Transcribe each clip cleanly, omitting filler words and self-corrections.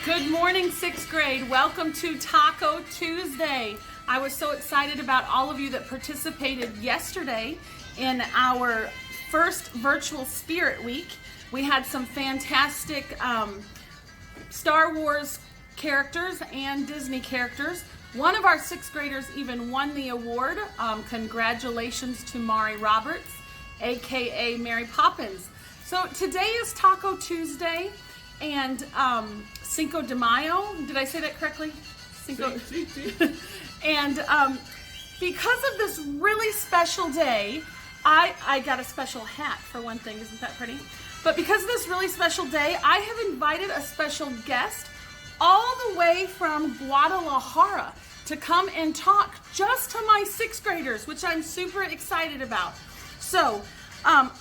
Good morning, sixth grade. Welcome to Taco Tuesday. I was so excited about all of you that participated yesterday in our first virtual Spirit Week. We had some fantastic Star Wars characters and Disney characters. One of our sixth graders even won the award. Congratulations to Mari Roberts, AKA Mary Poppins. So today is Taco Tuesday and Cinco de Mayo. Did I say that correctly? Cinco. And because of this really special day, I got a special hat for one thing. Isn't that pretty? But because of this really special day, I have invited a special guest all the way from Guadalajara to come and talk just to my sixth graders, which I'm super excited about. So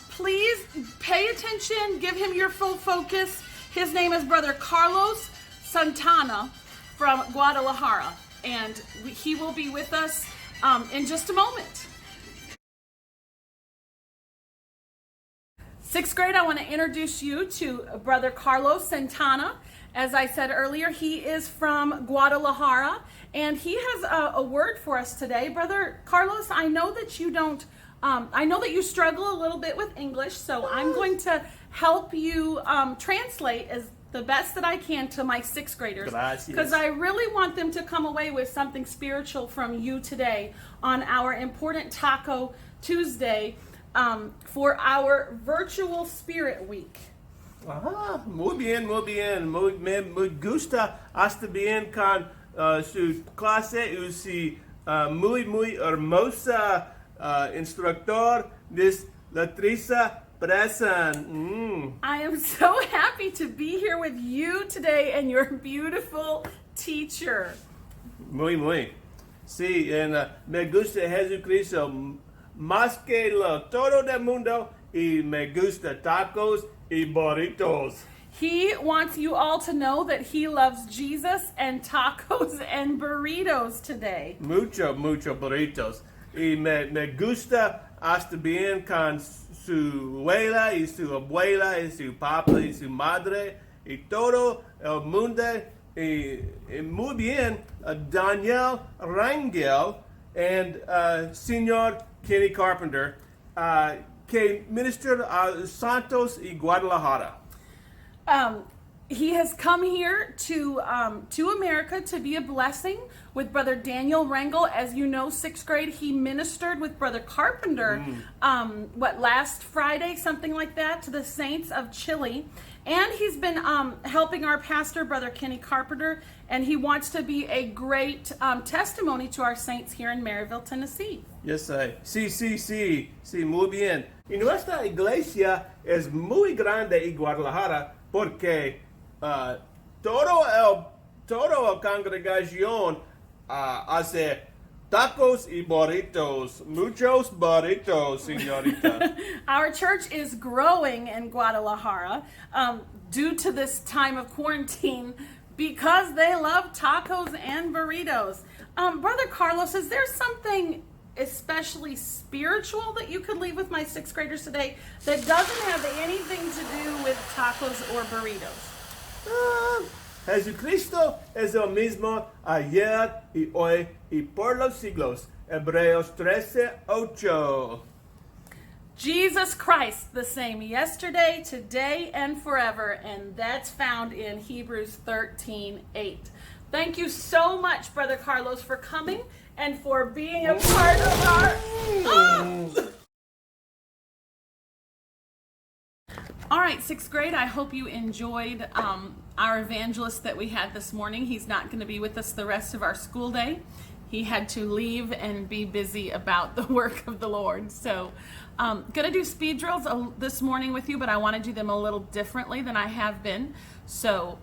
please pay attention, give him your full focus. His name is Brother Carlos Santana from Guadalajara, and he will be with us in just a moment. Sixth grade, I want to introduce you to Brother Carlos Santana. As I said earlier, he is from Guadalajara, and he has a word for us today. Brother Carlos, I know that you don't, I know that you struggle a little bit with English, so I'm going to help you translate as the best that I can to my sixth graders, because I really want them to come away with something spiritual from you today on our important Taco Tuesday for our virtual Spirit Week. Muy bien, muy bien. Me gusta hasta bien con su clase y su muy hermosa instructor, Miss Latricia Pressan. I am so happy to be here with you today and your beautiful teacher. Muy. Sí, and me gusta Jesucristo más que todo el mundo y me gusta tacos y burritos. He wants you all to know that he loves Jesus and tacos and burritos today. Mucho burritos. Y me gusta hasta bien con su abuela y su abuela y su papá y su madre y todo el mundo. Y muy bien, Daniel Rangel and Señor Kenny Carpenter, que minister a Santos y Guadalajara. He has come here to America to be a blessing with Brother Daniel Rangel. As you know, sixth grade, he ministered with Brother Carpenter, last Friday, something like that, to the saints of Chile. And he's been helping our pastor, Brother Kenny Carpenter, and he wants to be a great testimony to our saints here in Maryville, Tennessee. Yes, sí, muy bien. Y nuestra iglesia es muy grande en Guadalajara porque todo el congregación hace tacos y burritos. Muchos burritos, señorita. Our church is growing in Guadalajara due to this time of quarantine because they love tacos and burritos. Brother Carlos, is there something especially spiritual that you could leave with my sixth graders today that doesn't have anything to do with tacos or burritos? Jesucristo es el mismo ayer y hoy y por los siglos. Hebreos 13:8. Jesus Christ, the same yesterday, today, and forever, and that's found in Hebrews 13:8. Thank you so much, Brother Carlos, for coming and for being a part of our... All right, sixth grade, I hope you enjoyed our evangelist that we had this morning. He's not going to be with us the rest of our school day. He had to leave and be busy about the work of the Lord. So going to do speed drills this morning with you, but I want to do them a little differently than I have been. So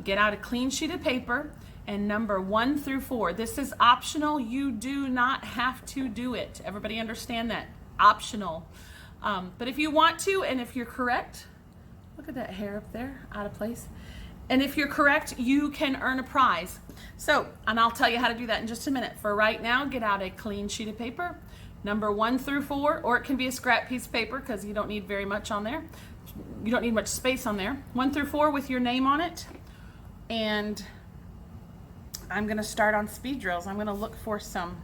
get out a clean sheet of paper and number 1 through 4. This is optional. You do not have to do it. Everybody understand that? Optional. But if you want to, and if you're correct, look at that hair up there, out of place. And if you're correct, you can earn a prize. So, and I'll tell you how to do that in just a minute. For right now, get out a clean sheet of paper, number 1 through 4, or it can be a scrap piece of paper because you don't need very much on there. You don't need much space on there. 1 through 4 with your name on it. And I'm going to start on speed drills. I'm going to look for some.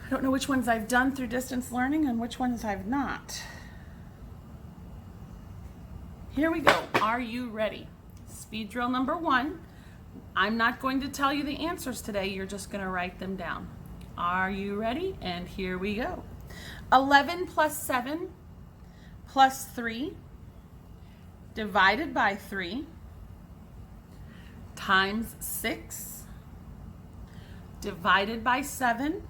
I don't know which ones I've done through distance learning and which ones I've not. Here we go. Are you ready? Speed drill number 1. I'm not going to tell you the answers today. You're just going to write them down. Are you ready? And here we go. 11 plus 7 plus 3 divided by 3 times 6 divided by 7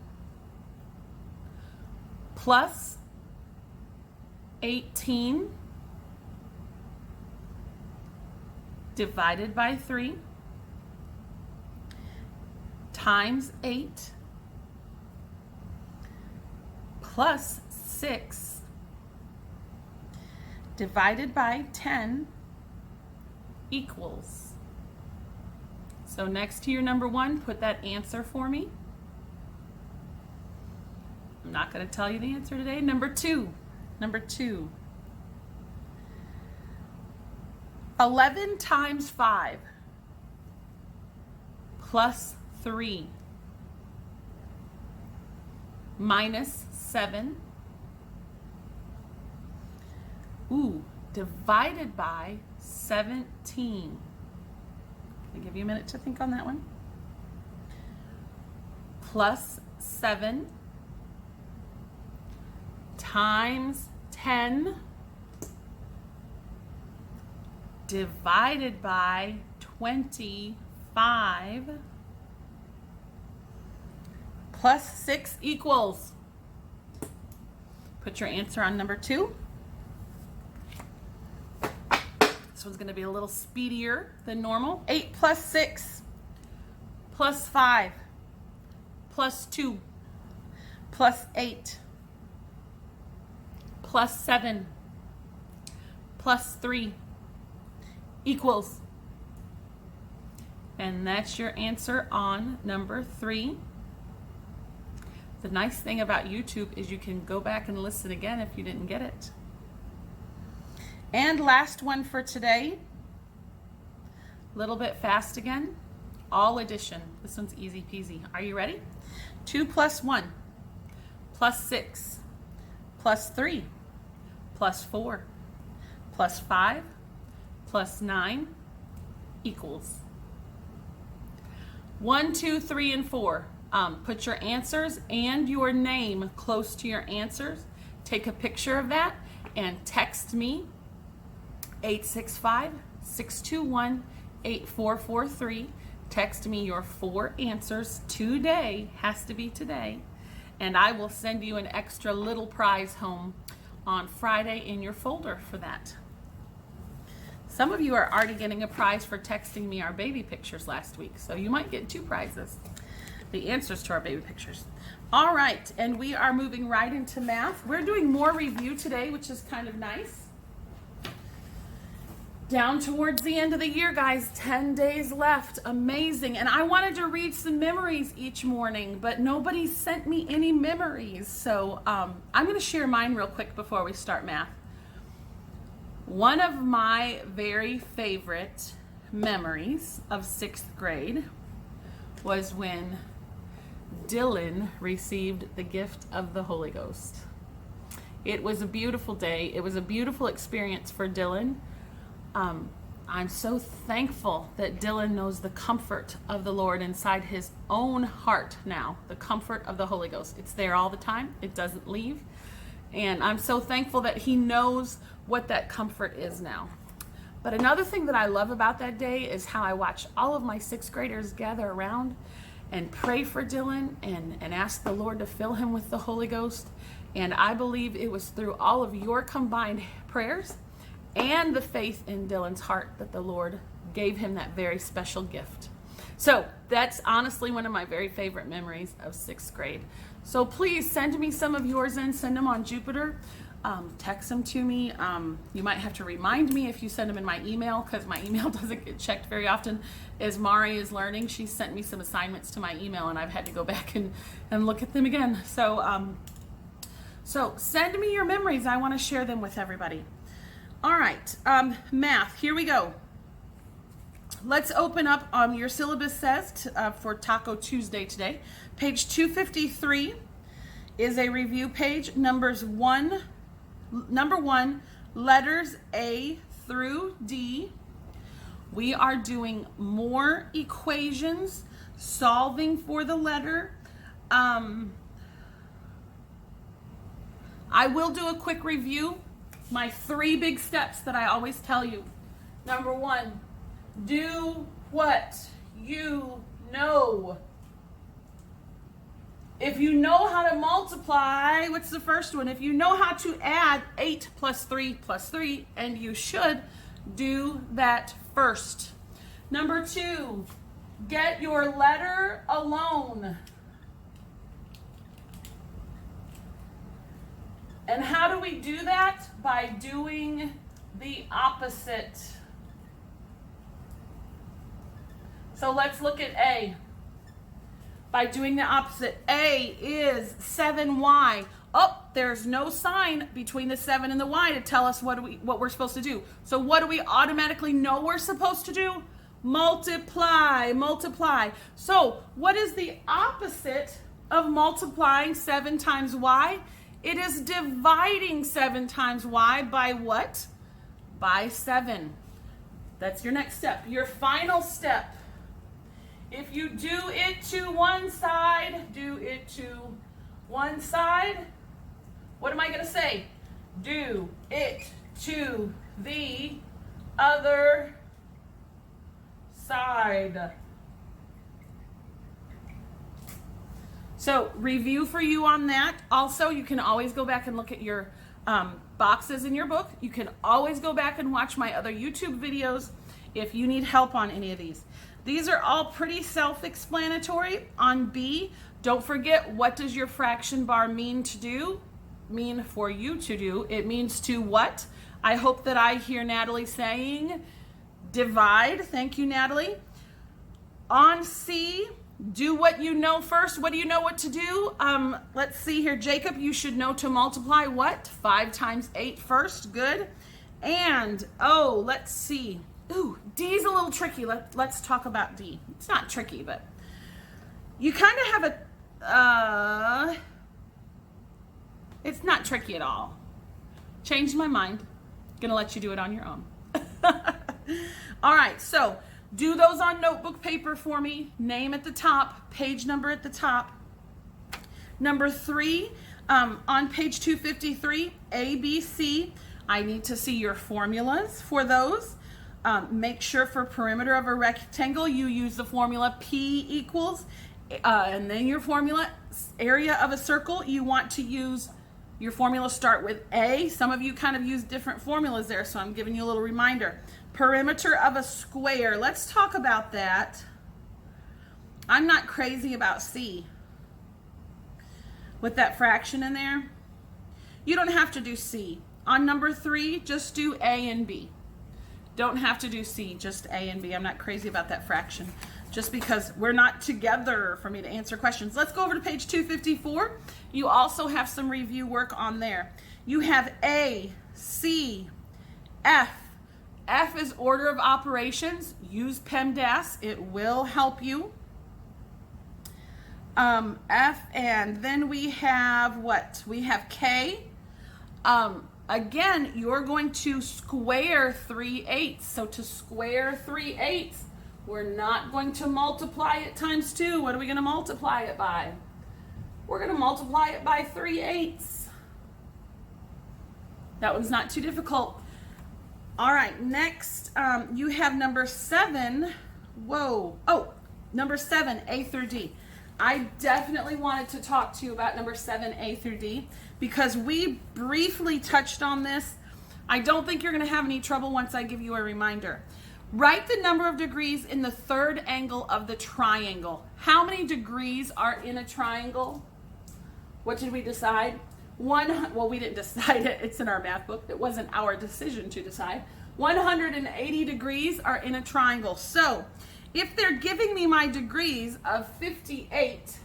plus 18 divided by 3 times 8 plus 6 divided by 10 equals. So next to your number 1, put that answer for me. I'm not going to tell you the answer today. Number 2. 11 times 5 plus 3 minus 7 divided by 17. I'll give you a minute to think on that one. Plus 7 times 10 divided by 25 plus 6 equals. Put your answer on number 2. This one's going to be a little speedier than normal. 8 plus 6 plus 5 plus 2 plus 8 plus 7 plus 3 equals. And that's your answer on number 3. The nice thing about YouTube is you can go back and listen again if you didn't get it. And last one for today. A little bit fast again. All addition. This one's easy peasy. Are you ready? 2 plus 1 plus 6 plus 3 plus 4 plus 5 plus 9 equals. 1, 2, 3, and 4. Put your answers and your name close to your answers. Take a picture of that and text me 865-621-8443. Text me your 4 answers today, has to be today, and I will send you an extra little prize home on Friday in your folder for that. Some of you are already getting a prize for texting me our baby pictures last week, so you might get 2 prizes. The answers to our baby pictures. All right, and we are moving right into math. We're doing more review today, which is kind of nice. Down towards the end of the year, guys, 10 days left. Amazing. And I wanted to read some memories each morning, but nobody sent me any memories. So I'm going to share mine real quick before we start math. One of my very favorite memories of 6th grade was when Dylan received the gift of the Holy Ghost. It was a beautiful day. It was a beautiful experience for Dylan. I'm so thankful that Dylan knows the comfort of the Lord inside his own heart now, the comfort of the Holy Ghost. It's there all the time. It doesn't leave. And I'm so thankful that he knows what that comfort is now. But another thing that I love about that day is how I watch all of my 6th graders gather around and pray for Dylan and ask the Lord to fill him with the Holy Ghost. And I believe it was through all of your combined prayers and the faith in Dylan's heart that the Lord gave him that very special gift. So that's honestly one of my very favorite memories of 6th grade. So please send me some of yours in. Send them on Jupiter. Text them to me. You might have to remind me if you send them in my email, because my email doesn't get checked very often. As Mari is learning, she sent me some assignments to my email, and I've had to go back and look at them again. So send me your memories. I want to share them with everybody. All right, math, here we go. let's open up your syllabus says for Taco Tuesday today. Page 253 is a review page. Number one, letters A through D. We are doing more equations, solving for the letter. I will do a quick review. My 3 big steps that I always tell you. Number 1, do what you know. If you know how to multiply, what's the first one? If you know how to add 8 plus 3 plus 3, and you should, do that first. Number 2, get your letter alone. And how do we do that? By doing the opposite. So let's look at A. By doing the opposite. A is 7y. Oh, there's no sign between the 7 and the y to tell us what we're supposed to do. So what do we automatically know we're supposed to do? Multiply, multiply. So what is the opposite of multiplying 7 times y? It is dividing 7 times y by what? By 7. That's your next step. Your final step. If you do it to one side, do it to one side. What am I going to say? Do it to the other side. So review for you on that. Also, you can always go back and look at your boxes in your book. You can always go back and watch my other YouTube videos if you need help on any of these. These are all pretty self-explanatory. On B, don't forget, what does your fraction bar mean to do? Mean for you to do. It means to what? I hope that I hear Natalie saying divide. Thank you, Natalie. On C, do what you know first. What do you know what to do? Let's see here. Jacob, you should know to multiply what? 5 times 8 first. Good. And, oh, let's see. Ooh, D's a little tricky. Let's talk about D. It's not tricky, but you kind of have a, it's not tricky at all. Changed my mind. Gonna let you do it on your own. All right, so do those on notebook paper for me. Name at the top, page number at the top. Number 3, on page 253, A, B, C, I need to see your formulas for those. Make sure for perimeter of a rectangle, you use the formula P equals, and then your formula, area of a circle, you want to use, your formula start with A. Some of you kind of use different formulas there, so I'm giving you a little reminder. Perimeter of a square, let's talk about that. I'm not crazy about C. With that fraction in there, you don't have to do C. On number 3, just do A and B. Don't have to do C, just A and B. I'm not crazy about that fraction, just because we're not together for me to answer questions. Let's go over to page 254. You also have some review work on there. You have A, C, F. F is order of operations. Use PEMDAS. It will help you. F, and then we have what? We have K. Again, you're going to square 3/8. So to square 3/8, we're not going to multiply it times 2. What are we going to multiply it by? We're going to multiply it by 3/8. That one's not too difficult. All right, next, you have number 7. Whoa. Oh, number 7, A through D. I definitely wanted to talk to you about number 7, A through D, because we briefly touched on this. I don't think you're going to have any trouble once I give you a reminder. Write the number of degrees in the third angle of the triangle. How many degrees are in a triangle? What did we decide? Well, we didn't decide it. It's in our math book. It wasn't our decision to decide. 180 degrees are in a triangle. So if they're giving me my degrees of 58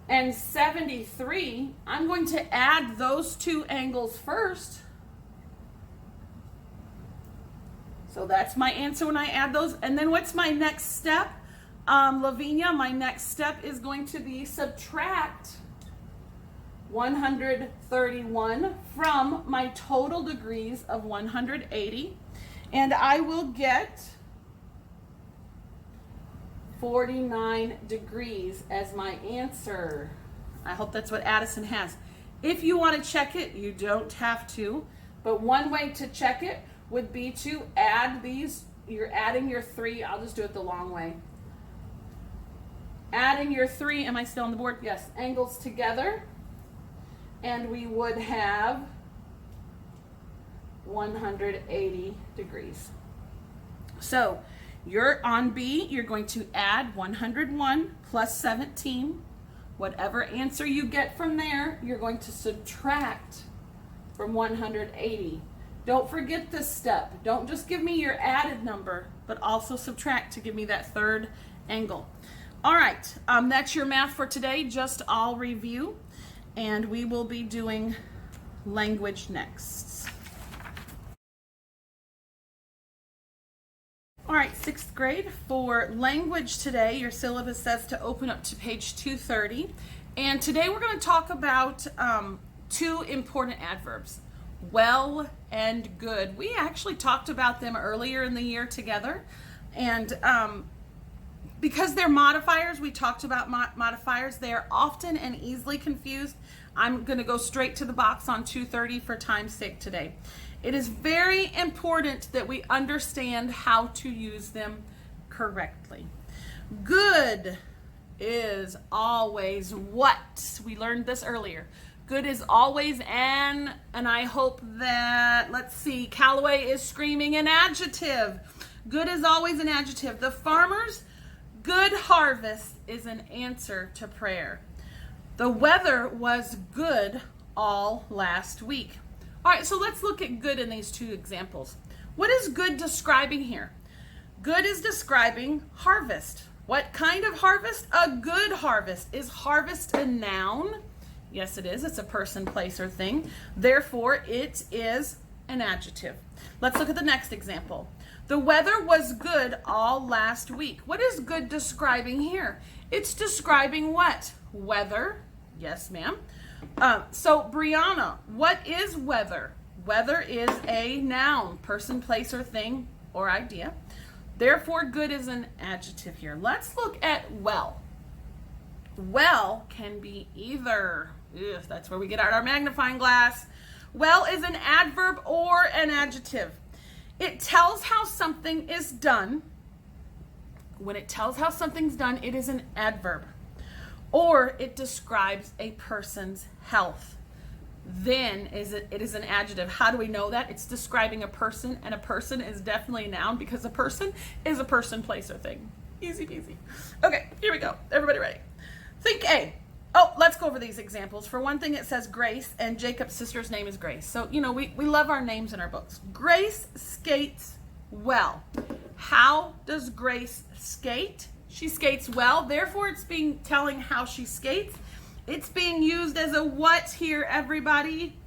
and 73, I'm going to add those two angles first. So that's my answer when I add those. And then what's my next step? Lavinia, my next step is going to be subtract 131 from my total degrees of 180. And I will get 49 degrees as my answer. I hope that's what Addison has. If you want to check it, you don't have to. But one way to check it would be to add these. You're adding your 3. I'll just do it the long way. Adding your 3, am I still on the board? Yes, angles together. And we would have 180 degrees. So you're on B, you're going to add 101 plus 17. Whatever answer you get from there, you're going to subtract from 180. Don't forget this step. Don't just give me your added number, but also subtract to give me that third angle. All right, that's your math for today. Just all review, and we will be doing language next. All right, 6th grade. For language today, your syllabus says to open up to page 230. And today we're going to talk about 2 important adverbs, well and good. We actually talked about them earlier in the year together. And because they're modifiers, we talked about modifiers. They are often and easily confused. I'm going to go straight to the box on 230 for time's sake today. It is very important that we understand how to use them correctly. Good is always what? We learned this earlier. Good is always and I hope that, let's see, Callaway is screaming an adjective. Good is always an adjective. The farmer's good harvest is an answer to prayer. The weather was good all last week. All right, so let's look at good in these 2 examples. What is good describing here? Good is describing harvest. What kind of harvest? A good harvest. Is harvest a noun? Yes, it is. It's a person, place, or thing. Therefore, it is an adjective. Let's look at the next example. The weather was good all last week. What is good describing here? It's describing what? Weather. Yes, ma'am. So, Brianna, what is weather? Weather is a noun, person, place, or thing, or idea. Therefore, good is an adjective here. Let's look at well. Well can be either. Ugh, that's where we get out our magnifying glass. Well is an adverb or an adjective. It tells how something is done. When it tells how something's done, it is an adverb. Or it describes a person's health. Then it is an adjective. How do we know that? It's describing a person, and a person is definitely a noun because a person is a person, place, or thing. Easy peasy. Okay, here we go. Everybody ready? Think A. Oh, let's go over these examples. For one thing, it says Grace, and Jacob's sister's name is Grace. So, you know, we love our names in our books. Grace skates well. How does Grace skate? She skates well. Therefore, it's telling how she skates. It's being used as a what here, everybody?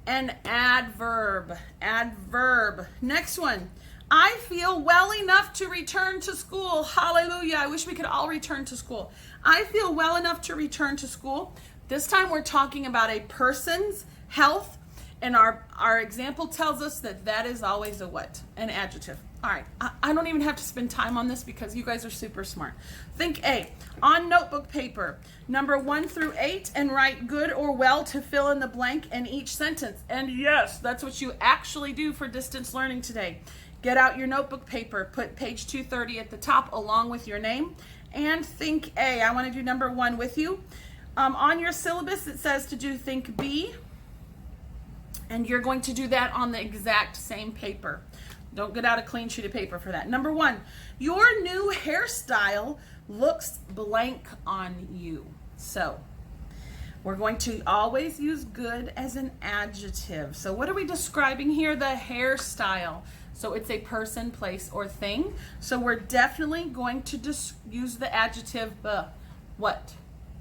An adverb. Adverb. Next one. I feel well enough to return to school. Hallelujah. I wish we could all return to school. I feel well enough to return to school. This time we're talking about a person's health, and our example tells us that is always a what? An adjective. All right, I don't even have to spend time on this because you guys are super smart. Think A. On notebook paper, number 1 through 8, and write good or well to fill in the blank in each sentence. And yes, that's what you actually do for distance learning today. Get out your notebook paper, put page 230 at the top along with your name, and think A. I want to do number 1 with you. On your syllabus, it says to do think B, and you're going to do that on the exact same paper. Don't get out a clean sheet of paper for that. Number 1, your new hairstyle looks blank on you. So we're going to always use good as an adjective. So what are we describing here? The hairstyle. So it's a person, place, or thing. So we're definitely going to use the adjective what?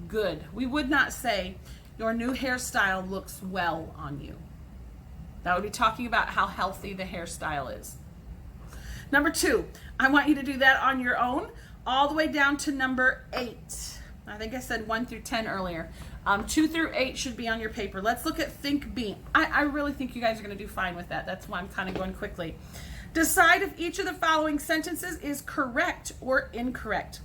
Good. We would not say your new hairstyle looks well on you. That would be talking about how healthy the hairstyle is. Number 2, I want you to do that on your own, all the way down to number 8. I think I said 1 through 10 earlier. 2 through 8 should be on your paper. Let's look at Think B. I really think you guys are going to do fine with that. That's why I'm kind of going quickly. Decide if each of the following sentences is correct or incorrect.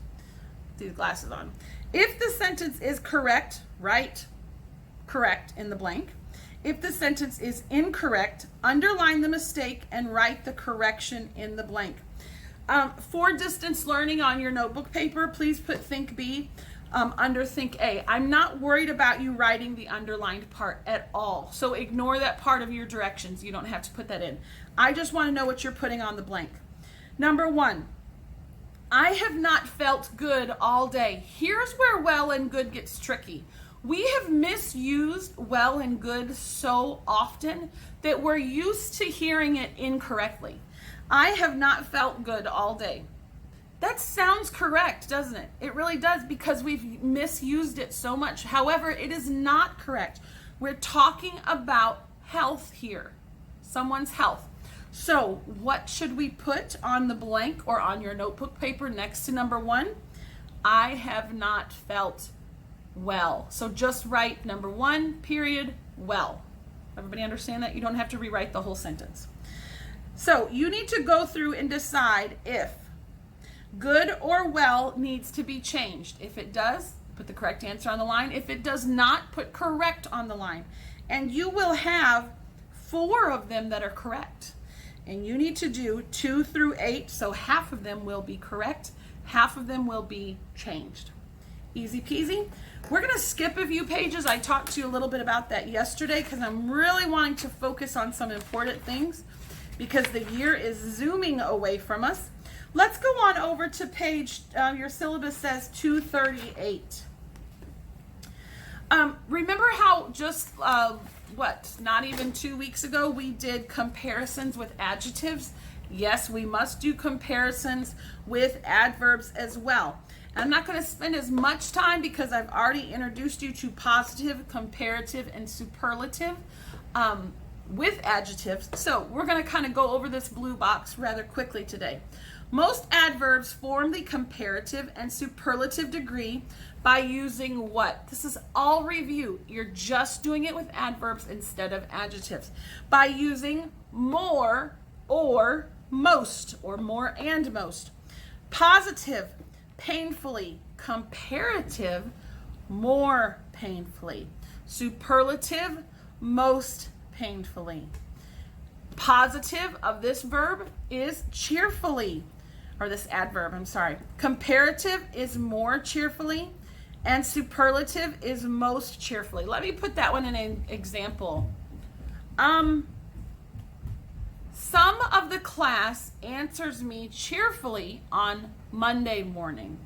These glasses on. If the sentence is correct, write correct in the blank. If the sentence is incorrect, underline the mistake and write the correction in the blank. For distance learning on your notebook paper, please put Think B under Think A. I'm not worried about you writing the underlined part at all, so ignore that part of your directions. You don't have to put that in. I just want to know what you're putting on the blank. Number 1, I have not felt good all day. Here's where well and good gets tricky. We have misused well and good so often that we're used to hearing it incorrectly. I have not felt good all day. That sounds correct, doesn't it? It really does, because we've misused it so much. However, it is not correct. We're talking about health here, someone's health. So what should we put on the blank or on your notebook paper next to number 1? I have not felt well. So just write number 1, period, well. Everybody understand that? You don't have to rewrite the whole sentence. So you need to go through and decide if good or well needs to be changed. If it does, put the correct answer on the line. If it does not, put correct on the line. And you will have 4 of them that are correct. And you need to do 2 through 8, so half of them will be correct, half of them will be changed. Easy peasy. We're going to skip a few pages. I talked to you a little bit about that yesterday because I'm really wanting to focus on some important things because the year is zooming away from us. Let's go on over to page, your syllabus says 238. Remember how just, not even 2 weeks ago we did comparisons with adjectives? Yes, we must do comparisons with adverbs as well. And I'm not going to spend as much time because I've already introduced you to positive, comparative, and superlative with adjectives. So we're going to kind of go over this blue box rather quickly today. Most adverbs form the comparative and superlative degree by using what? This is all review. You're just doing it with adverbs instead of adjectives. By using more or most, or more and most. Positive, painfully. Comparative, more painfully. Superlative, most painfully. Positive of this verb is cheerfully, or this adverb, I'm sorry. Comparative is more cheerfully, and superlative is most cheerfully. Let me put that one in an example. Some of the class answers me cheerfully on Monday morning.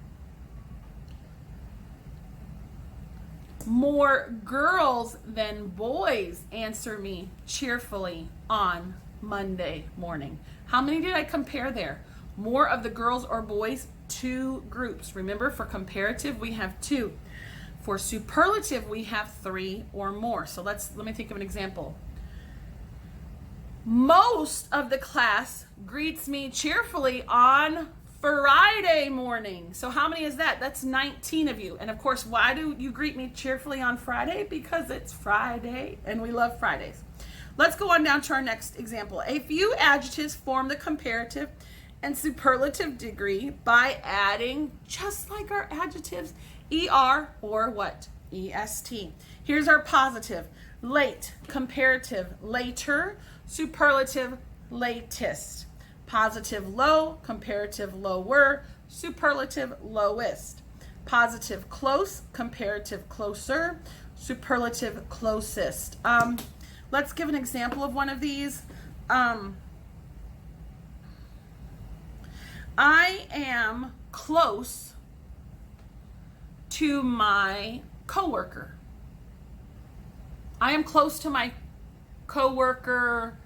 More girls than boys answer me cheerfully on Monday morning. How many did I compare there? More of the girls or boys? 2 groups. Remember, for comparative, we have 2. For superlative, we have 3 or more. So let me think of an example. Most of the class greets me cheerfully on Friday morning. So how many is that? That's 19 of you. And of course, why do you greet me cheerfully on Friday? Because it's Friday and we love Fridays. Let's go on down to our next example. A few adjectives form the comparative and superlative degree by adding, just like our adjectives, er or what? est. Here's our positive. Late, comparative, later, superlative, latest. Positive, low, comparative, lower, superlative, lowest. Positive, close, comparative, closer, superlative, closest. Let's give an example of one of these. I am close to my coworker. I am close to my coworker,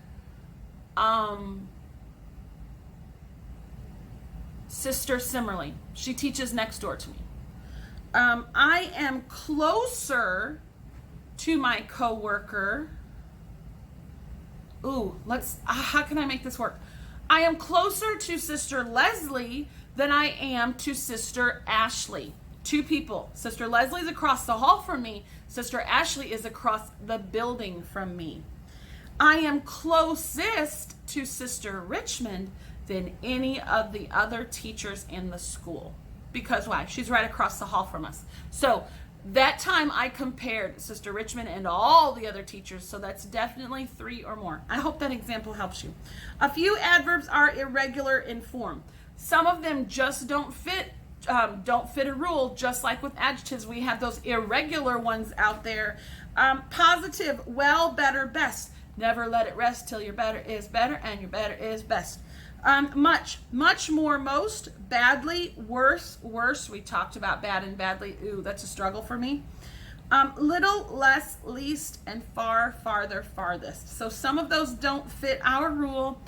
Sister Simmerly. She teaches next door to me. I am closer to my coworker. How can I make this work? I am closer to Sister Leslie than I am to Sister Ashley. Two people. Sister Leslie is across the hall from me. Sister Ashley is across the building from me. I am closest to Sister Richmond than any of the other teachers in the school. Because why? She's right across the hall from us. So that time I compared Sister Richmond and all the other teachers, so that's definitely 3 or more. I hope that example helps you. A few adverbs are irregular in form. Some of them just don't fit a rule, just like with adjectives. We have those irregular ones out there. Positive, well, better, best. Never let it rest till your better is better and your better is best. Much, much more, most, badly, worse, worse. We talked about bad and badly. Ooh, that's a struggle for me. Little, less, least, and far, farther, farthest. So some of those don't fit our rule.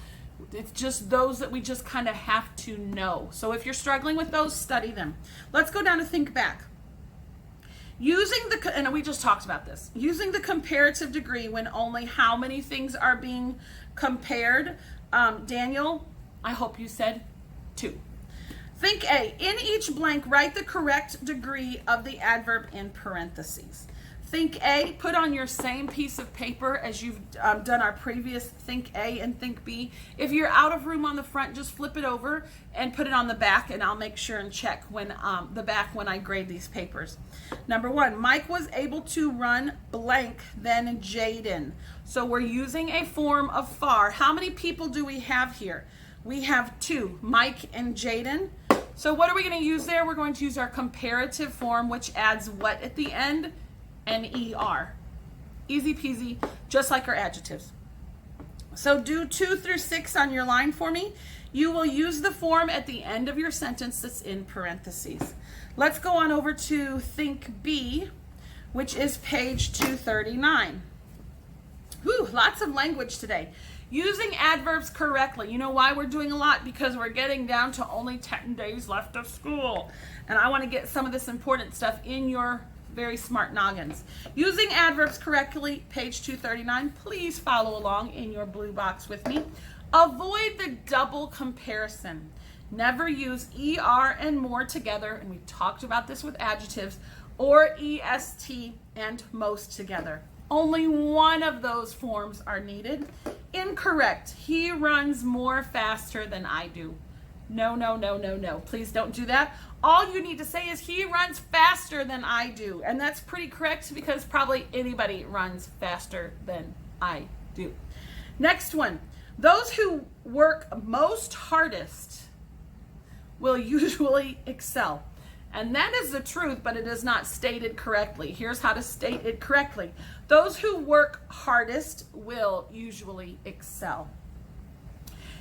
It's just those that we just kind of have to know. So if you're struggling with those, study them. Let's go down to think back. And we just talked about this. Using the comparative degree when only how many things are being compared? Daniel, I hope you said 2. Think A. In each blank, write the correct degree of the adverb in parentheses. Think A, put on your same piece of paper as you've done our previous Think A and Think B. If you're out of room on the front, just flip it over and put it on the back, and I'll make sure and check when the back when I grade these papers. Number 1, Mike was able to run blank than Jaden. So we're using a form of far. How many people do we have here? We have 2, Mike and Jaden. So what are we going to use there? We're going to use our comparative form, which adds what at the end? An ER. Easy peasy, just like our adjectives. So do 2 through 6 on your line for me. You will use the form at the end of your sentence that's in parentheses. Let's go on over to Think B, which is page 239. Whew, lots of language today. Using adverbs correctly. You know why we're doing a lot? Because we're getting down to only 10 days left of school. And I want to get some of this important stuff in your very smart noggins. Using adverbs correctly, page 239. Please follow along in your blue box with me. Avoid the double comparison. Never use ER and more together, and we talked about this with adjectives, or EST and most together. Only one of those forms are needed. Incorrect. He runs more faster than I do. No, no, no, no, no. Please don't do that. All you need to say is he runs faster than I do. And that's pretty correct because probably anybody runs faster than I do. Next one. Those who work most hardest will usually excel. And that is the truth, but it is not stated correctly. Here's how to state it correctly. Those who work hardest will usually excel.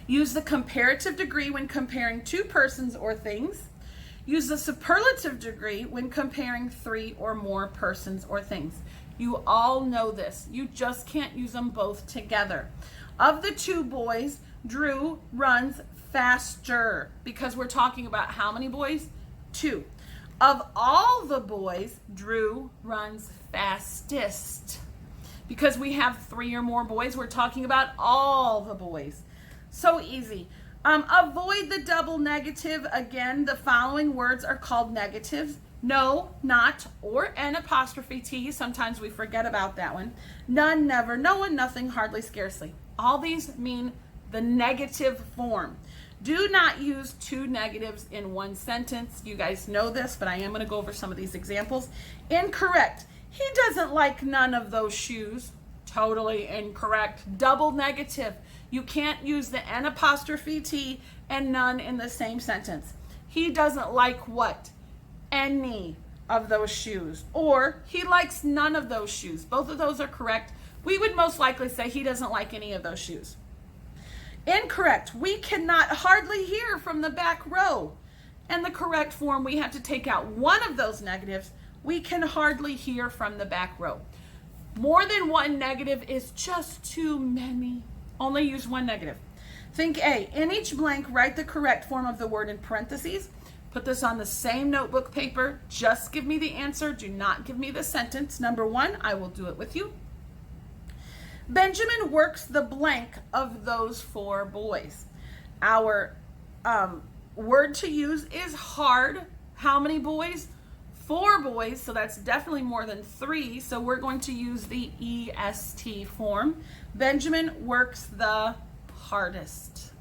Use the comparative degree when comparing 2 persons or things. Use the superlative degree when comparing 3 or more persons or things. You all know this. You just can't use them both together. Of the 2 boys, Drew runs faster because we're talking about how many boys? 2. Of all the boys, Drew runs fastest. Because we have 3 or more boys, we're talking about all the boys. So easy. Avoid the double negative. Again, the following words are called negatives. No, not, or an apostrophe T. Sometimes we forget about that one. None, never, no one, nothing, hardly, scarcely. All these mean the negative form. Do not use 2 negatives in one sentence. You guys know this, but I am going to go over some of these examples. Incorrect. He doesn't like none of those shoes. Totally incorrect. Double negative. You can't use the N apostrophe T and none in the same sentence. He doesn't like what? Any of those shoes. Or he likes none of those shoes. Both of those are correct. We would most likely say he doesn't like any of those shoes. Incorrect. We cannot hardly hear from the back row. And the correct form, we have to take out one of those negatives. We can hardly hear from the back row. More than one negative is just too many. Only use one negative. Think A. In each blank, write the correct form of the word in parentheses. Put this on the same notebook paper. Just give me the answer. Do not give me the sentence. Number 1, I will do it with you. Benjamin works the blank of those 4 boys. Our word to use is hard. How many boys? 4 boys, so that's definitely more than 3. So we're going to use the EST form. Benjamin works the hardest.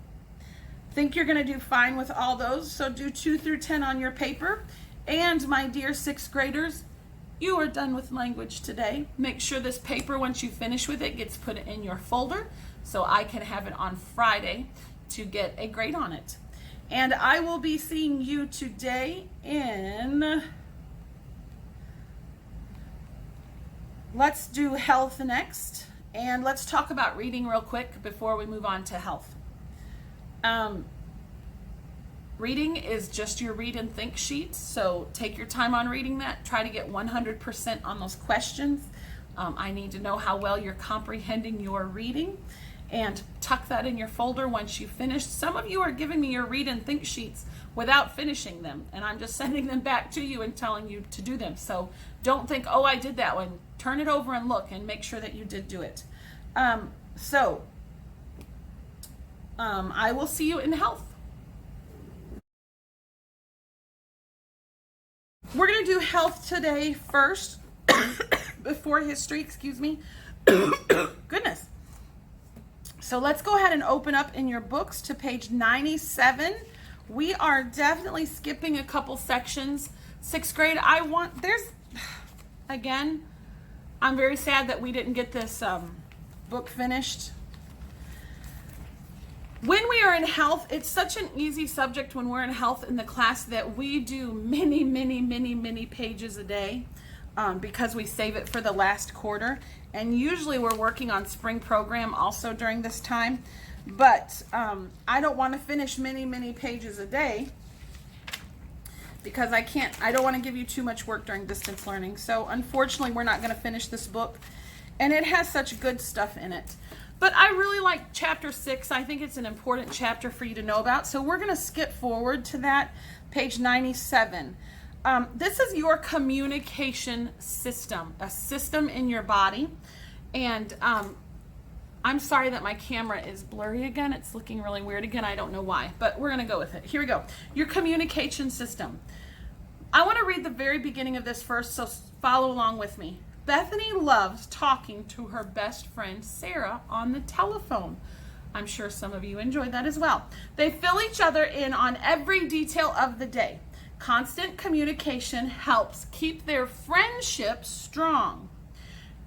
Think you're going to do fine with all those, so do 2 through 10 on your paper. And my dear 6th graders, you are done with language today. Make sure this paper, once you finish with it, gets put in your folder so I can have it on Friday to get a grade on it. And I will be seeing you today in... Let's do health next, and let's talk about reading real quick before we move on to health. Reading is just your read and think sheet, so take your time on reading that. Try to get 100% on those questions. I need to know how well you're comprehending your reading, and tuck that in your folder once you finish. Some of you are giving me your read and think sheets without finishing them, and I'm just sending them back to you and telling you to do them. So don't think, oh, I did that one. Turn it over and look and make sure that you did do it. I will see you in health. We're going to do health today first, before history, excuse me. Goodness. So let's go ahead and open up in your books to page 97. We are definitely skipping a couple sections. 6th grade, again, I'm very sad that we didn't get this book finished. When we are in health, it's such an easy subject when we're in health in the class that we do many pages a day because we save it for the last quarter. And usually we're working on spring program also during this time. But I don't want to finish many pages a day because I don't want to give you too much work during distance learning. So unfortunately, we're not going to finish this book. And it has such good stuff in it. But I really like chapter 6. I think it's an important chapter for you to know about. So we're going to skip forward to that, page 97. This is your communication system, a system in your body. And I'm sorry that my camera is blurry again. It's looking really weird again. I don't know why, but we're going to go with it. Here we go. Your communication system. I want to read the very beginning of this first, so follow along with me. Bethany loves talking to her best friend Sarah on the telephone. I'm sure some of you enjoyed that as well. They fill each other in on every detail of the day. Constant communication helps keep their friendship strong.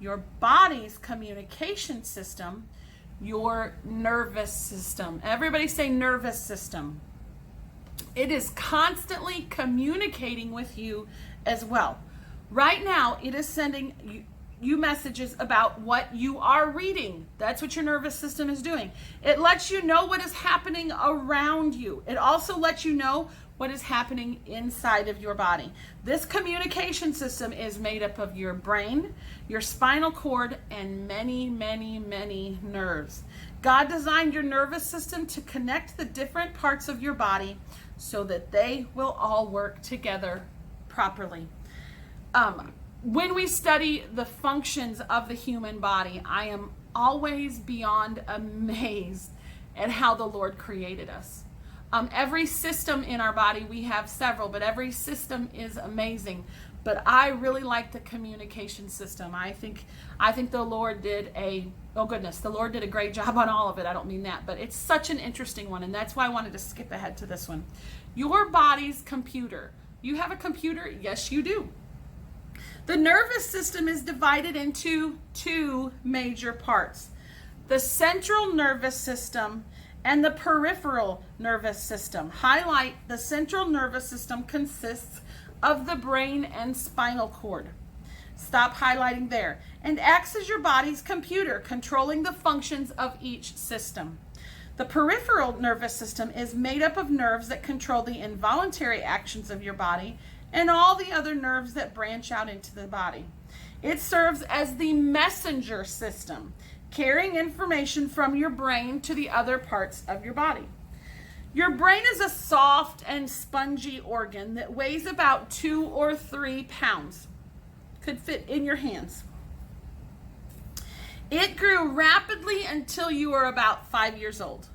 Your body's communication system, your nervous system. Everybody say nervous system. It is constantly communicating with you as well. Right now, it is sending you messages about what you are reading. That's what your nervous system is doing. It lets you know what is happening around you. It also lets you know what is happening inside of your body. This communication system is made up of your brain, your spinal cord, and many nerves. God designed your nervous system to connect the different parts of your body so that they will all work together properly. When we study the functions of the human body, I am always beyond amazed at how the Lord created us. Every system in our body, we have several, but every system is amazing. But I really like the communication system. I think the Lord did the Lord did a great job on all of it. I don't mean that, but it's such an interesting one, and that's why I wanted to skip ahead to this one. Your body's computer. You have a computer? Yes, you do. The nervous system is divided into 2 major parts. The central nervous system and the peripheral nervous system. Highlight, the central nervous system consists of the brain and spinal cord. Stop highlighting there. And acts as your body's computer, controlling the functions of each system. The peripheral nervous system is made up of nerves that control the involuntary actions of your body and all the other nerves that branch out into the body. It serves as the messenger system, carrying information from your brain to the other parts of your body. Your brain is a soft and spongy organ that weighs about 2 or 3 pounds. Could fit in your hands. It grew rapidly until you were about 5 years old.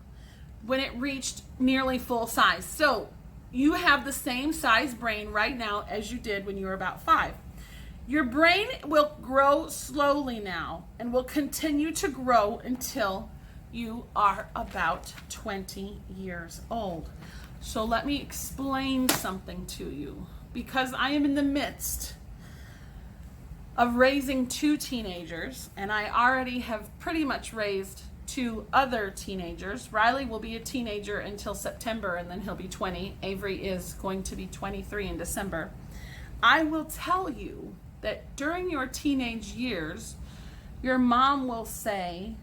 when it reached nearly full size. So you have the same size brain right now as you did when you were about 5. Your brain will grow slowly now and will continue to grow until you are about 20 years old. So let me explain something to you, because I am in the midst of raising 2 teenagers, and I already have pretty much raised 2 other teenagers. Riley will be a teenager until September, and then he'll be 20. Avery is going to be 23 in December. I will tell you that during your teenage years, your mom will say,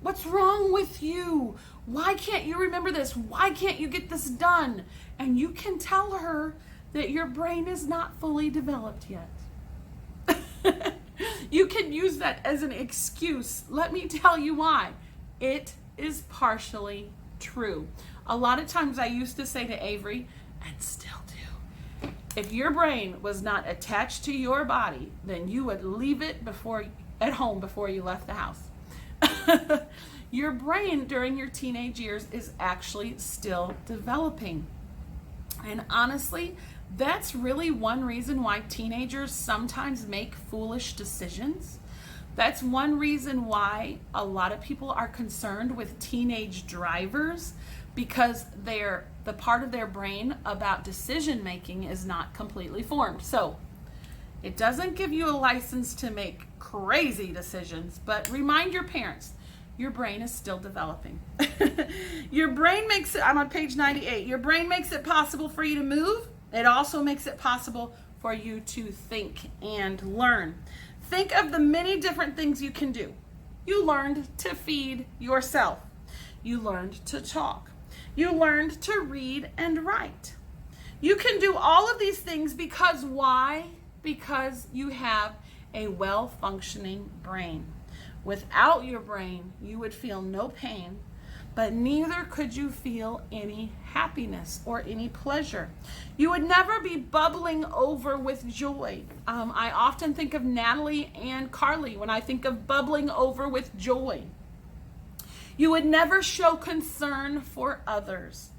"What's wrong with you? Why can't you remember this? Why can't you get this done?" And you can tell her that your brain is not fully developed yet. You can use that as an excuse. Let me tell you why. It is partially true. A lot of times I used to say to Avery, and still do, if your brain was not attached to your body, then you would leave it at home before you left the house. Your brain during your teenage years is actually still developing. And honestly, that's really one reason why teenagers sometimes make foolish decisions. That's one reason why a lot of people are concerned with teenage drivers, because the part of their brain about decision making is not completely formed. So it doesn't give you a license to make crazy decisions, but remind your parents, your brain is still developing. Your brain makes it, I'm on page 98, your brain makes it possible for you to move. It also makes it possible for you to think and learn. Think of the many different things you can do. You learned to feed yourself. You learned to talk. You learned to read and write. You can do all of these things because why? Because you have a well-functioning brain. Without your brain, you would feel no pain, but neither could you feel any happiness or any pleasure. You would never be bubbling over with joy. I often think of Natalie and Carly when I think of bubbling over with joy. You would never show concern for others.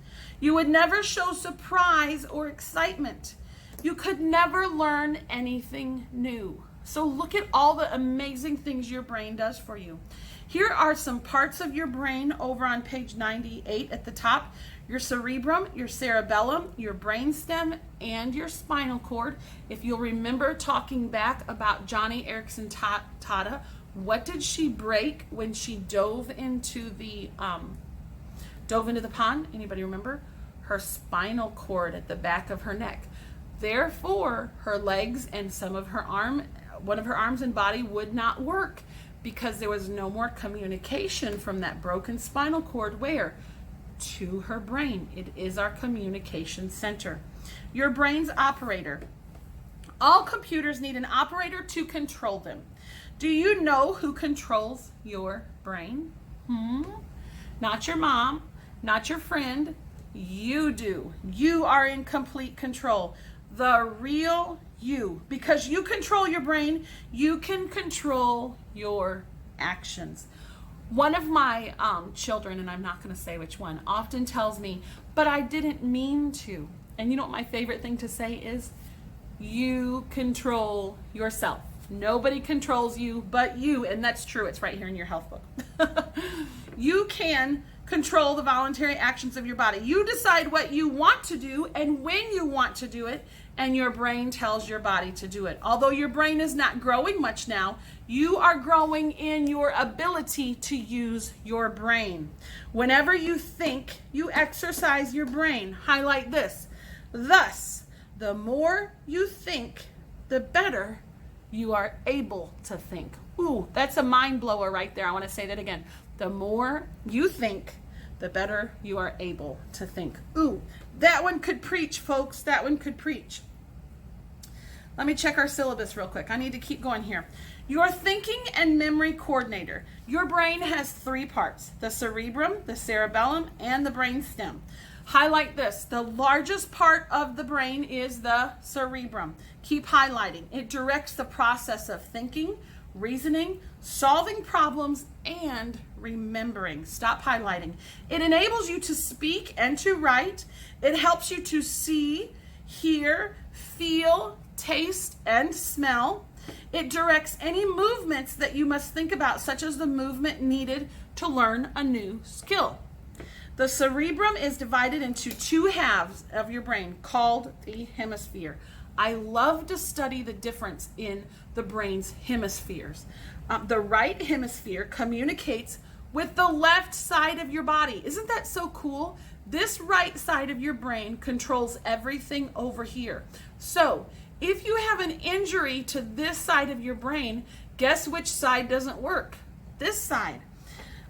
You would never show surprise or excitement. You could never learn anything new. So look at all the amazing things your brain does for you. Here are some parts of your brain over on page 98 at the top. Your cerebrum, your cerebellum, your brainstem, and your spinal cord. If you'll remember talking back about Johnny Erickson Tata, what did she break when she dove into the pond? Anybody remember? Her spinal cord at the back of her neck. Therefore, her legs and one of her arms and body would not work, because there was no more communication from that broken spinal cord. Where? To her brain. It is our communication center. Your brain's operator. All computers need an operator to control them. Do you know who controls your brain? Not your mom, not your friend. You do. You are in complete control. The real you. Because you control your brain, you can control your actions. One of my children, and I'm not going to say which one, often tells me, "But I didn't mean to." And you know what my favorite thing to say is, you control yourself. Nobody controls you but you. And that's true. It's right here in your health book. You can control the voluntary actions of your body. You decide what you want to do and when you want to do it, and your brain tells your body to do it. Although your brain is not growing much now, you are growing in your ability to use your brain. Whenever you think, you exercise your brain. Highlight this. Thus, the more you think, the better you are able to think. Ooh, that's a mind blower right there. I want to say that again. The more you think, the better you are able to think. Ooh, that one could preach, folks. That one could preach. Let me check our syllabus real quick. I need to keep going here. Your thinking and memory coordinator. Your brain has 3 parts: the cerebrum, the cerebellum, and the brainstem. Highlight this. The largest part of the brain is the cerebrum. Keep highlighting. It directs the process of thinking, reasoning, solving problems, and remembering. Stop highlighting. It enables you to speak and to write. It helps you to see, hear, feel, taste, and smell. It directs any movements that you must think about, such as the movement needed to learn a new skill. The cerebrum is divided into two halves of your brain called the hemisphere. I love to study the difference in the brain's hemispheres. The right hemisphere communicates with the left side of your body. Isn't that so cool? This right side of your brain controls everything over here. So, if you have an injury to this side of your brain, guess which side doesn't work? This side.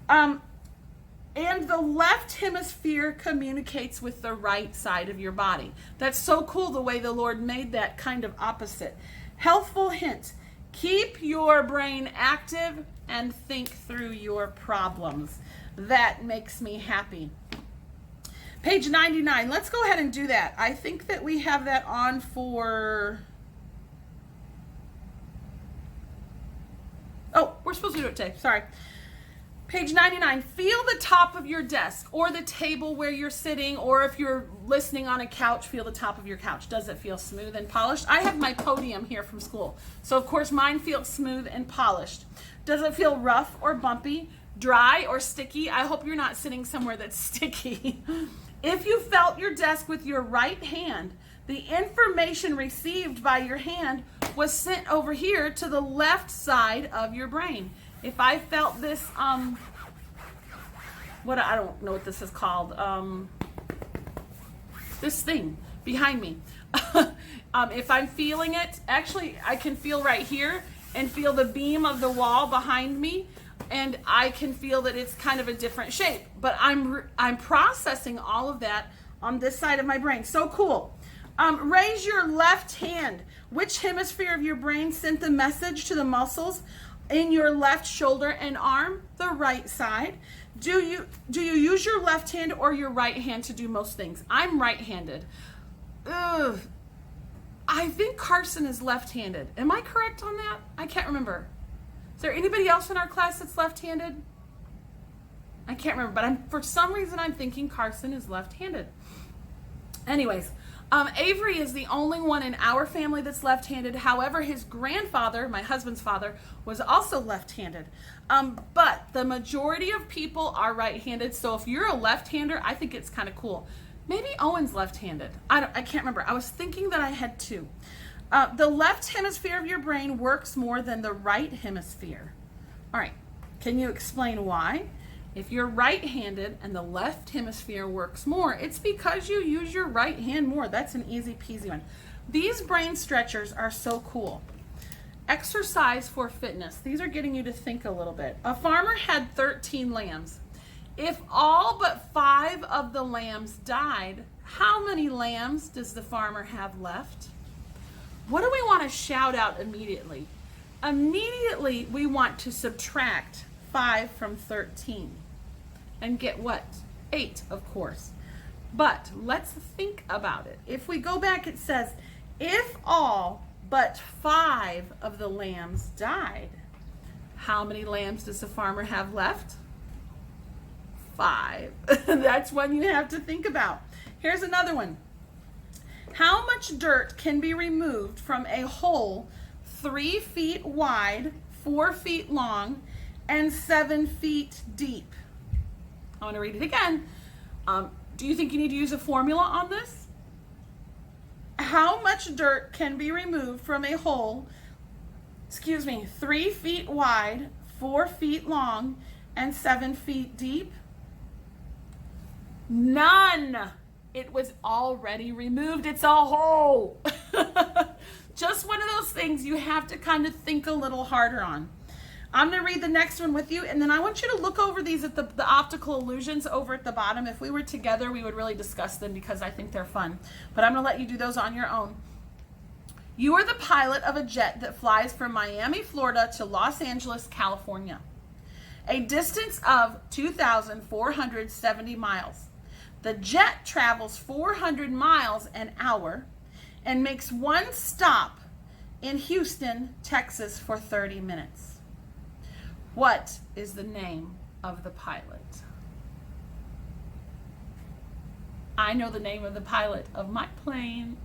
And the left hemisphere communicates with the right side of your body. That's so cool the way the Lord made that kind of opposite. Healthful hint. Keep your brain active and think through your problems. That makes me happy. Page 99. Let's go ahead and do that. I think that we have that on for... Oh, we're supposed to do it today. Sorry. Page 99. Feel the top of your desk or the table where you're sitting, or if you're listening on a couch, feel the top of your couch. Does it feel smooth and polished? I have my podium here from school. So, of course, mine feels smooth and polished. Does it feel rough or bumpy, dry or sticky? I hope you're not sitting somewhere that's sticky. If you felt your desk with your right hand, the information received by your hand was sent over here to the left side of your brain. If I felt this, I don't know what this is called, this thing behind me. If I'm feeling it, actually I can feel right here and feel the beam of the wall behind me, and I can feel that it's kind of a different shape, but I'm processing all of that on this side of my brain. So cool. Raise your left hand. Which hemisphere of your brain sent the message to the muscles in your left shoulder and arm? The right side. Do you use your left hand or your right hand to do most things? I'm right-handed. Ugh. I think Carson is left-handed. Am I correct on that? I can't remember. Is there anybody else in our class that's left-handed? I can't remember, but for some reason I'm thinking Carson is left-handed. Anyways, Avery is the only one in our family that's left-handed. However, his grandfather, my husband's father, was also left-handed. But the majority of people are right-handed. So if you're a left-hander, I think it's kind of cool. Maybe Owen's left-handed. I can't remember. I was thinking that I had two. The left hemisphere of your brain works more than the right hemisphere. All right. Can you explain why? If you're right-handed and the left hemisphere works more, it's because you use your right hand more. That's an easy peasy one. These brain stretchers are so cool. Exercise for fitness. These are getting you to think a little bit. A farmer had 13 lambs. If all but 5 of the lambs died, how many lambs does the farmer have left? What do we want to shout out immediately? Immediately, we want to subtract 5 from 13 and get what? 8, of course. But let's think about it. If we go back, it says, if all but 5 of the lambs died, how many lambs does the farmer have left? 5. That's one you have to think about. Here's another one. How much dirt can be removed from a hole 3 feet wide, 4 feet long, and 7 feet deep? I want to read it again. Do you think you need to use a formula on this? How much dirt can be removed from a hole, 3 feet wide, 4 feet long, and 7 feet deep? None. It was already removed. It's a hole. Just one of those things you have to kind of think a little harder on. I'm going to read the next one with you, and then I want you to look over these at the optical illusions over at the bottom. If we were together, we would really discuss them because I think they're fun. But I'm going to let you do those on your own. You are the pilot of a jet that flies from Miami, Florida to Los Angeles, California. A distance of 2,470 miles. The jet travels 400 miles an hour and makes one stop in Houston, Texas for 30 minutes. What is the name of the pilot? I know the name of the pilot of my plane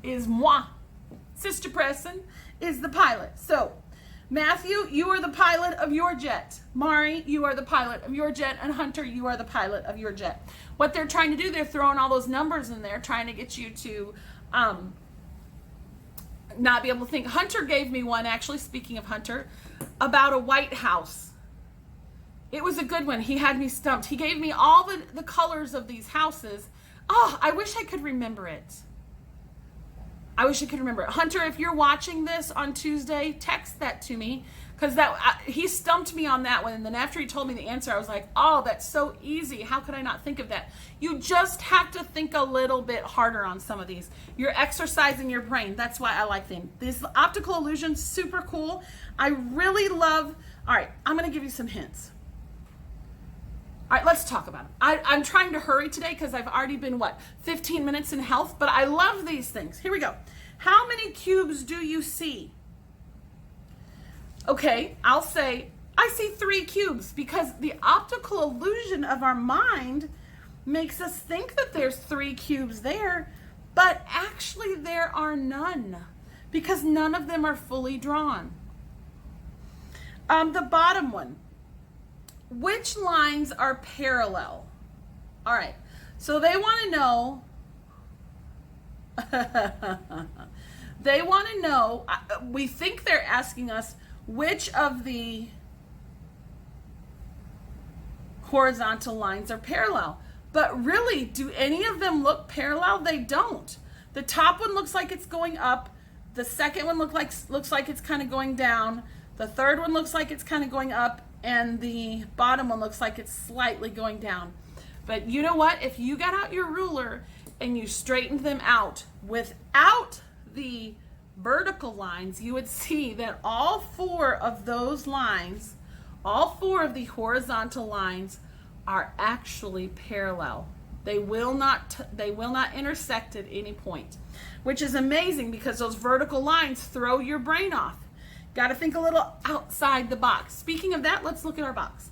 is moi. Sister Preston is the pilot. So, Matthew, you are the pilot of your jet. Mari, you are the pilot of your jet. And Hunter, you are the pilot of your jet. What they're trying to do, they're throwing all those numbers in there, trying to get you to not be able to think. Hunter gave me one, actually, speaking of Hunter, about a White House. It was a good one. He had me stumped. He gave me all the colors of these houses. Oh, I wish I could remember it. I wish I could remember it. Hunter, if you're watching this on Tuesday, text that to me, because he stumped me on that one. And then after he told me the answer, I was like, oh, that's so easy. How could I not think of that? You just have to think a little bit harder on some of these. You're exercising your brain. That's why I like them. These optical illusions, super cool. I really love. All right, I'm going to give you some hints. All right, let's talk about it. I'm trying to hurry today because I've already been, 15 minutes in health, but I love these things. Here we go. How many cubes do you see? Okay, I'll say, I see 3 cubes because the optical illusion of our mind makes us think that there's 3 cubes there, but actually there are none because none of them are fully drawn. The bottom one. Which lines are parallel? All right, so they want to know, we think they're asking us which of the horizontal lines are parallel. But really, do any of them look parallel? They don't. The top one looks like it's going up. The second one looks like it's kind of going down. The third one looks like it's kind of going up. And the bottom one looks like it's slightly going down. But you know what? If you got out your ruler and you straightened them out without the vertical lines, you would see that all 4 of those lines, all 4 of the horizontal lines are actually parallel. They will not intersect at any point, which is amazing because those vertical lines throw your brain off. Got to think a little outside the box. Speaking of that, let's look at our box.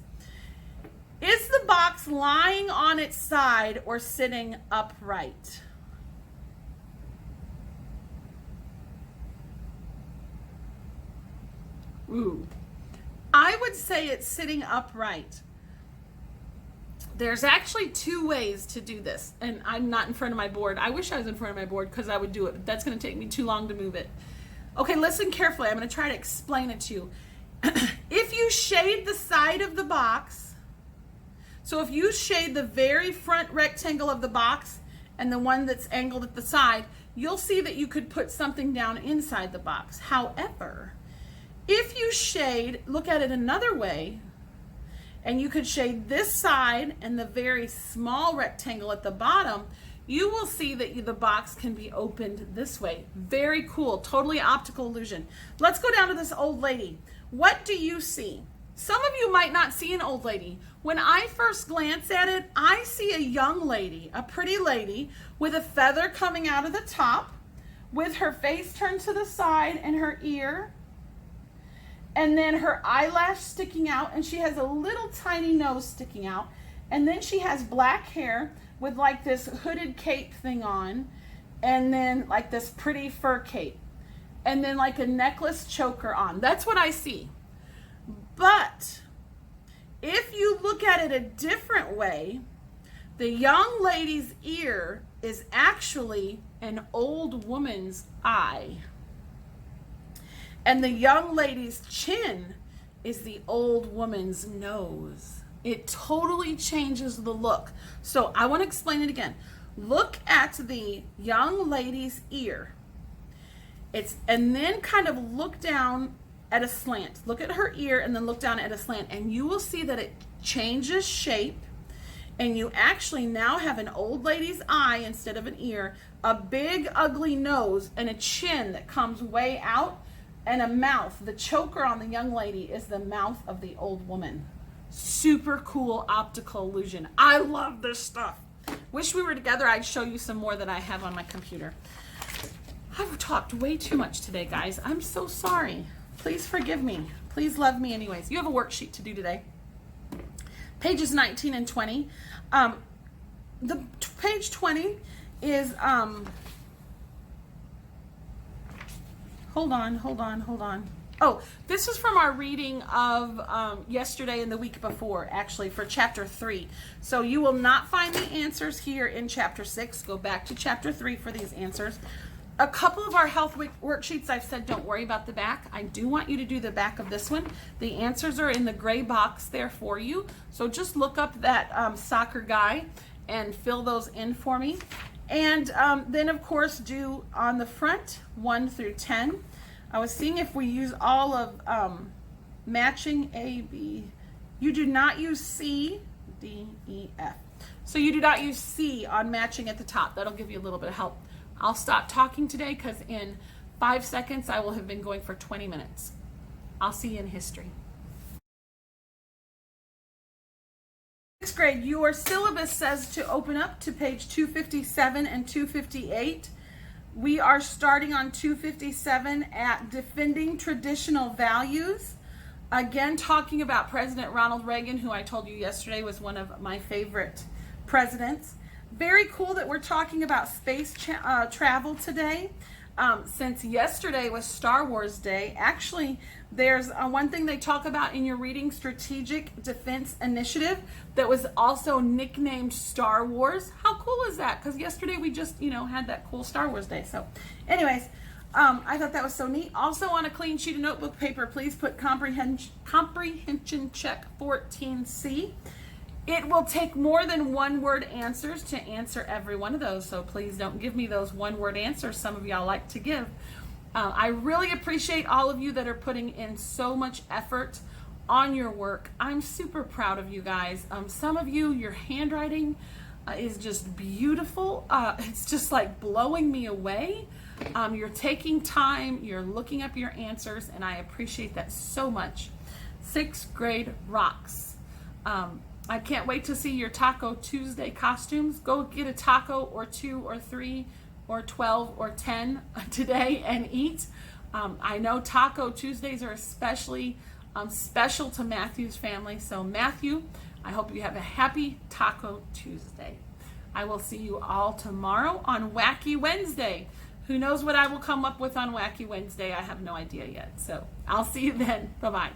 Is the box lying on its side or sitting upright? Ooh. I would say it's sitting upright. There's actually 2 ways to do this, and I'm not in front of my board. I wish I was in front of my board because I would do it, but that's going to take me too long to move it. Okay, listen carefully. I'm going to try to explain it to you. If you shade the side of the box, so if you shade the very front rectangle of the box and the one that's angled at the side, you'll see that you could put something down inside the box. However, if you shade, look at it another way, and you could shade this side and the very small rectangle at the bottom, you will see that the box can be opened this way. Very cool, totally optical illusion. Let's go down to this old lady. What do you see? Some of you might not see an old lady. When I first glance at it, I see a young lady, a pretty lady with a feather coming out of the top, with her face turned to the side and her ear, and then her eyelash sticking out, and she has a little tiny nose sticking out, and then she has black hair with like this hooded cape thing on, and then like this pretty fur cape, and then like a necklace choker on. That's what I see. But if you look at it a different way, the young lady's ear is actually an old woman's eye. And the young lady's chin is the old woman's nose. It totally changes the look. So I want to explain it again. Look at the young lady's ear. And then kind of look down at a slant. Look at her ear and then look down at a slant, and you will see that it changes shape, and you actually now have an old lady's eye instead of an ear, a big ugly nose, and a chin that comes way out, and a mouth. The choker on the young lady is the mouth of the old woman. Super cool optical illusion. I love this stuff. Wish we were together. I'd show you some more that I have on my computer. I've talked way too much today, guys. I'm so sorry. Please forgive me. Please love me anyways. You have a worksheet to do today. pages 19 and 20. Page 20 is, hold on. Oh, this is from our reading of yesterday and the week before, actually, for chapter 3. So you will not find the answers here in chapter 6. Go back to chapter 3 for these answers. A couple of our health worksheets, I've said don't worry about the back. I do want you to do the back of this one. The answers are in the gray box there for you. So just look up that soccer guy and fill those in for me. And then, of course, do on the front 1 through 10. I was seeing if we use all of matching A, B. You do not use C, D, E, F. So you do not use C on matching at the top. That'll give you a little bit of help. I'll stop talking today because in 5 seconds I will have been going for 20 minutes. I'll see you in history. 6th grade, your syllabus says to open up to page 257 and 258. We are starting on 257 at Defending Traditional Values. Again, talking about President Ronald Reagan, who I told you yesterday was one of my favorite presidents. Very cool that we're talking about space travel today. Since yesterday was Star Wars Day, actually, there's one thing they talk about in your reading, Strategic Defense Initiative, that was also nicknamed Star Wars. How cool is that? Because yesterday we just, had that cool Star Wars Day. So anyways, I thought that was so neat. Also on a clean sheet of notebook paper, please put comprehension check 14C. It will take more than one-word answers to answer every one of those, so please don't give me those one-word answers some of y'all like to give. I really appreciate all of you that are putting in so much effort on your work. I'm super proud of you guys. Some of you, your handwriting is just beautiful. It's just like blowing me away. You're taking time, you're looking up your answers, and I appreciate that so much. 6th grade rocks. I can't wait to see your Taco Tuesday costumes. Go get a taco or 2 or 3 or 12 or 10 today and eat. I know Taco Tuesdays are especially special to Matthew's family. So Matthew, I hope you have a happy Taco Tuesday. I will see you all tomorrow on Wacky Wednesday. Who knows what I will come up with on Wacky Wednesday? I have no idea yet. So I'll see you then. Bye-bye.